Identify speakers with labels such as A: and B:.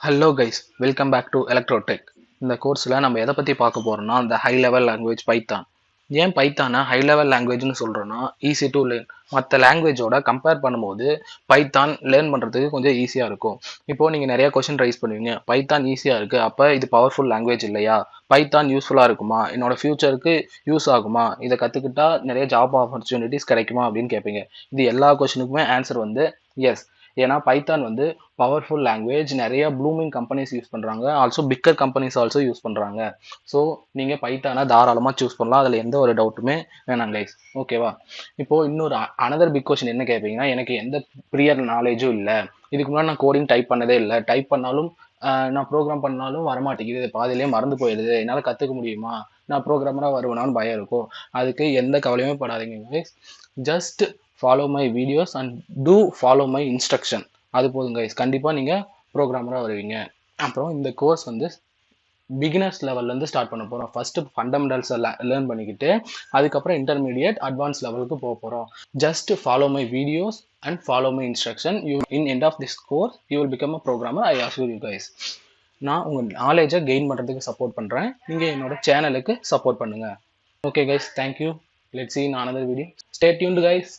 A: Hello guys, welcome back to Electrotech. இந்த கோர்ஸில் நம்ம எதை பற்றி பார்க்க போகிறோம்னா இந்த ஹை லெவல் லாங்குவேஜ் பைத்தான். ஏன் பைத்தானை ஹை லெவல் லாங்குவேஜ்னு சொல்கிறோன்னா ஈஸி டு லேர்ன். மற்ற லாங்குவேஜோட கம்பேர் பண்ணும்போது பைத்தான் லேர்ன் பண்ணுறதுக்கு கொஞ்சம் ஈஸியாக இருக்கும். இப்போது நீங்கள் நிறைய கொஷின் ரைஸ் பண்ணுவீங்க, பைத்தான் ஈஸியாக இருக்குது, அப்போ இது பவர்ஃபுல் லாங்குவேஜ் இல்லையா, பைத்தான் யூஸ்ஃபுல்லாக இருக்குமா, என்னோட ஃபியூச்சருக்கு யூஸ் ஆகுமா, இதை கற்றுக்கிட்டா நிறைய ஜாப் ஆப்பர்ச்சுனிட்டிஸ் கிடைக்குமா அப்படின்னு கேட்பீங்க. இது எல்லா கொஷினுக்குமே ஆன்சர் வந்து எஸ். ஏன்னா பைத்தான் வந்து பவர்ஃபுல் லாங்குவேஜ், நிறைய ப்ளூமிங் கம்பெனிஸ் யூஸ் பண்ணுறாங்க, also bigger companies also use பண்ணுறாங்க. ஸோ நீங்கள் பைத்தானை தாராளமாக சூஸ் பண்ணலாம், அதில் எந்த ஒரு டவுட்டுமே வேணாம் கைஸ். ஓகேவா? இப்போது இன்னொரு அனதர் பிக் கொஷின் என்ன கேட்பீங்கன்னா, எனக்கு எந்த ப்ரியர் நாலேஜும் இல்லை, இதுக்கு முன்னாடி நான் கோடிங் டைப் பண்ணதே இல்லை, டைப் பண்ணாலும் நான் ப்ரோக்ராம் பண்ணாலும் வரமாட்டேங்குது, பாதியிலே மறந்து போயிடுது, என்னால் கற்றுக்க முடியுமா, நான் ப்ரோக்ராமராக வருவேனான்னு பயம் இருக்கும். அதுக்கு எந்த கவலையுமே படாதீங்க guys. Just follow my videos and do follow my instruction. அது போதும் கைஸ், கண்டிப்பாக நீங்கள் ப்ரோக்ராமராக வருவீங்க. அப்புறம் இந்த கோர்ஸ் வந்து பிகினர்ஸ் லெவல்லேருந்து ஸ்டார்ட் பண்ண போகிறோம். ஃபஸ்ட்டு ஃபண்டமெண்டல்ஸை லேர்ன் பண்ணிக்கிட்டு அதுக்கப்புறம் இன்டர்மீடியட் அட்வான்ஸ் லெவலுக்கு போக போகிறோம். Just follow my videos and follow my instruction. In end of this course you will become a programmer, I assure you guys. நான் உங்கள் நாலேஜை கெயின் பண்ணுறதுக்கு சப்போர்ட் பண்ணுறேன், நீங்கள் என்னோட சேனலுக்கு சப்போர்ட் பண்ணுங்கள். Okay guys, thank you. Let's see in another video. Stay tuned guys.